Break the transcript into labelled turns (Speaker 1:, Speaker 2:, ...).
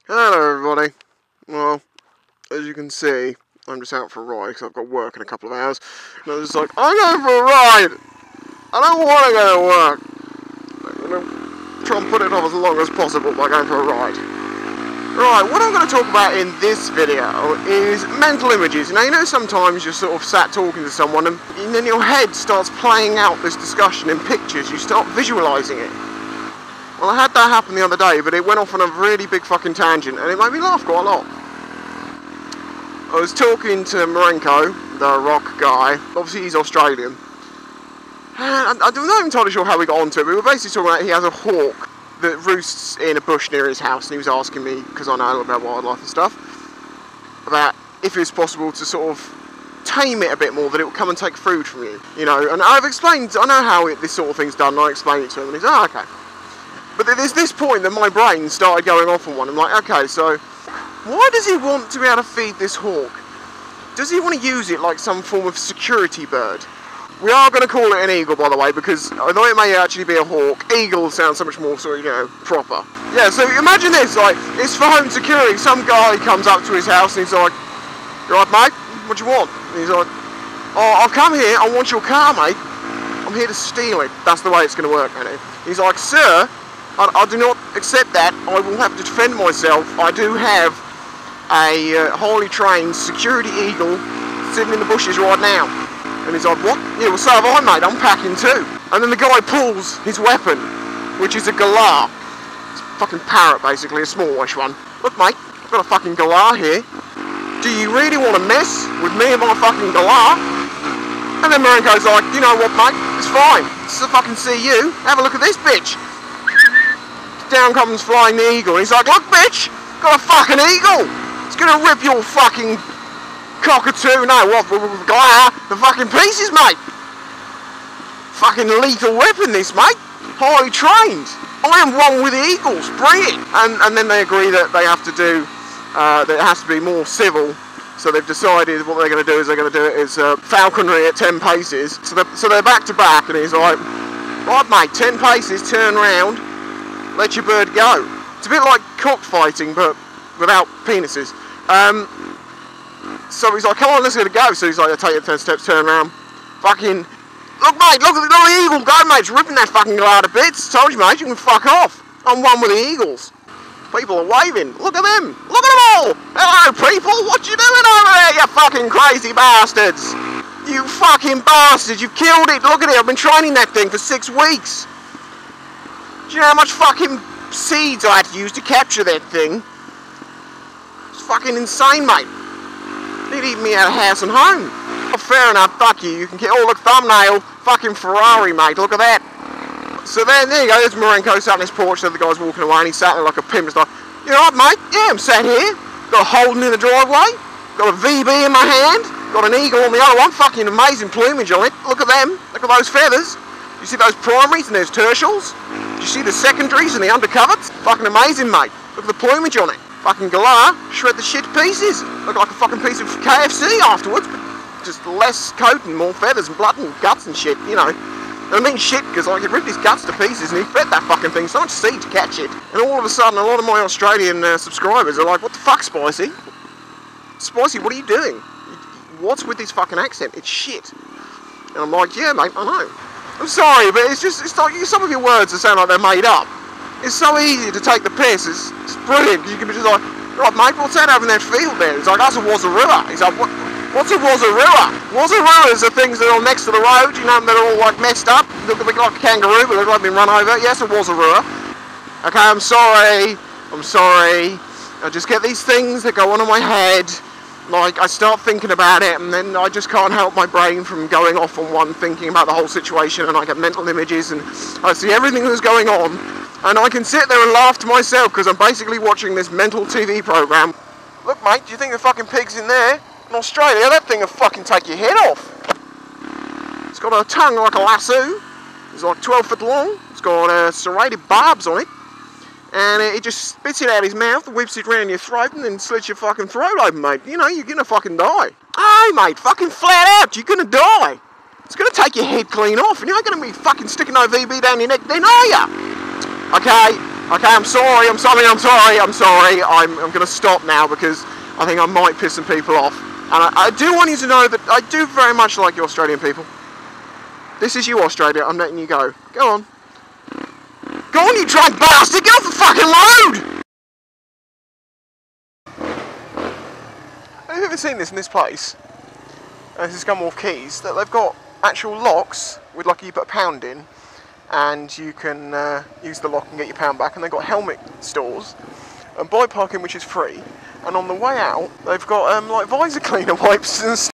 Speaker 1: Hello everybody. Well, as you can see, I'm just out for a ride because I've got work in a couple of hours. And I was just like, I'm going for a ride! I don't want to go to work! I'm going to try and put it off as long as possible by going for a ride. Right, what I'm going to talk about in this video is mental images. Now, you know sometimes you're sort of sat talking to someone and then your head starts playing out this discussion in pictures. You start visualising it. Well, I had that happen the other day, but it went off on a really big fucking tangent, and it made me laugh quite a lot. I was talking to Marenko, the rock guy. Obviously, he's Australian. And I'm not even entirely sure how we got onto it, but we were basically talking about he has a hawk that roosts in a bush near his house, and he was asking me, because I know a lot about wildlife and stuff, about if it's possible to sort of tame it a bit more, that it will come and take food from you, you know. And I've explained, I know how this sort of thing's done, and I explained it to him, and he's, oh, okay. But there's this point that my brain started going off on one. I'm like, okay, so why does he want to be able to feed this hawk? Does he want to use it like some form of security bird? We are going to call it an eagle, by the way, because although it may actually be a hawk, eagle sounds so much more sort of, you know, proper. Yeah, so imagine this, like, it's for home security. Some guy comes up to his house and he's like, you alright, mate? What do you want? And he's like, oh, I've come here, I want your car, mate. I'm here to steal it. That's the way it's going to work, mate. He's like, sir, I do not accept that. I will have to defend myself. I do have a highly trained security eagle sitting in the bushes right now. And he's like, what? Yeah, well, so have I, mate. I'm packing too. And then the guy pulls his weapon, which is a galah. It's a fucking parrot, basically, a smallish one. Look, mate, I've got a fucking galah here. Do you really want to mess with me and my fucking galah? And then Marenko's like, you know what, mate? It's fine. It's a fucking see you. Have a look at this bitch. Down comes flying the eagle, and he's like, look bitch, got a fucking eagle, it's gonna rip your fucking cockatoo, no, what, the fucking pieces, mate. Fucking lethal weapon this, mate, highly trained. I am one with the eagles, bring it. And then they agree that they have to do, that it has to be more civil, so they've decided what they're going to do is falconry at 10 paces, so they're back to back, and he's like, right mate, 10 paces, turn round, let your bird go. It's a bit like cockfighting, but without penises. So he's like, come on, let's get a go. So he's like, I take it 10 steps, turn around. Fucking, look mate, look at the eagle go, mate. It's ripping that fucking galah to bits. Told you, mate, you can fuck off. I'm one with the eagles. People are waving. Look at them. Look at them all. Hello, people. What you doing over there, you fucking crazy bastards? You fucking bastards. You've killed it. Look at it. I've been training that thing for 6 weeks. Do you know how much fucking seeds I had to use to capture that thing? It's fucking insane, mate. They'd eat me out of house and home. Oh, fair enough, fuck you. You can get, oh, look, thumbnail. Fucking Ferrari, mate. Look at that. So then, there you go. There's Marenko sat on his porch. There the guy's walking away, and he's sat there like a pimp. It's like, you know what, mate? Yeah, I'm sat here. Got a Holden in the driveway. Got a VB in my hand. Got an eagle on the other one. Fucking amazing plumage on it. Look at them. Look at those feathers. You see those primaries and there's tertials? You see the secondaries and the undercovers? Fucking amazing, mate. Look at the plumage on it. Fucking galah, shred the shit to pieces. Look like a fucking piece of KFC afterwards, but just less coat and more feathers and blood and guts and shit, you know. And I mean shit, because I could rip his guts to pieces and he fed that fucking thing so much seed to catch it. And all of a sudden, a lot of my Australian subscribers are like, what the fuck, Spicy? Spicy, what are you doing? What's with this fucking accent? It's shit. And I'm like, yeah, mate, I know. I'm sorry, but it's like some of your words that sound like they're made up. It's so easy to take the piss. It's brilliant. You can be just like, right, mate, what's that over in that field there? He's like, that's a wazzaroo. He's like, what's a wazzaroo? Wazzaroos are things that are next to the road, you know, that are all like messed up. Look a bit like a kangaroo, but they've like been run over. Yes, a wazzaroo. Okay, I'm sorry. I just get these things that go on in my head. Like, I start thinking about it, and then I just can't help my brain from going off on one, thinking about the whole situation, and I get mental images, and I see everything that's going on, and I can sit there and laugh to myself, because I'm basically watching this mental TV program. Look, mate, do you think the fucking pig's in there? In Australia, that thing will fucking take your head off. It's got a tongue like a lasso. It's like 12 foot long. It's got serrated barbs on it. And it just spits it out his mouth, whips it round your throat, and then slits your fucking throat open, mate. You know, you're gonna fucking die. Hey, mate, fucking flat out, you're gonna die. It's gonna take your head clean off, and you ain't gonna be fucking sticking no VB down your neck then, are ya? Okay, Okay, I'm sorry. I'm going to stop now because I think I might piss some people off. And I do want you to know that I do very much like you Australian people. This is you, Australia. I'm letting you go. Go on. Go on, you drunk bastard! Get off the fucking road! Have you ever seen this in this place? This is Gunwharf Quays. That they've got actual locks with, like, you put a pound in, and you can use the lock and get your pound back. And they've got helmet stores and bike parking, which is free. And on the way out, they've got like visor cleaner wipes and stuff.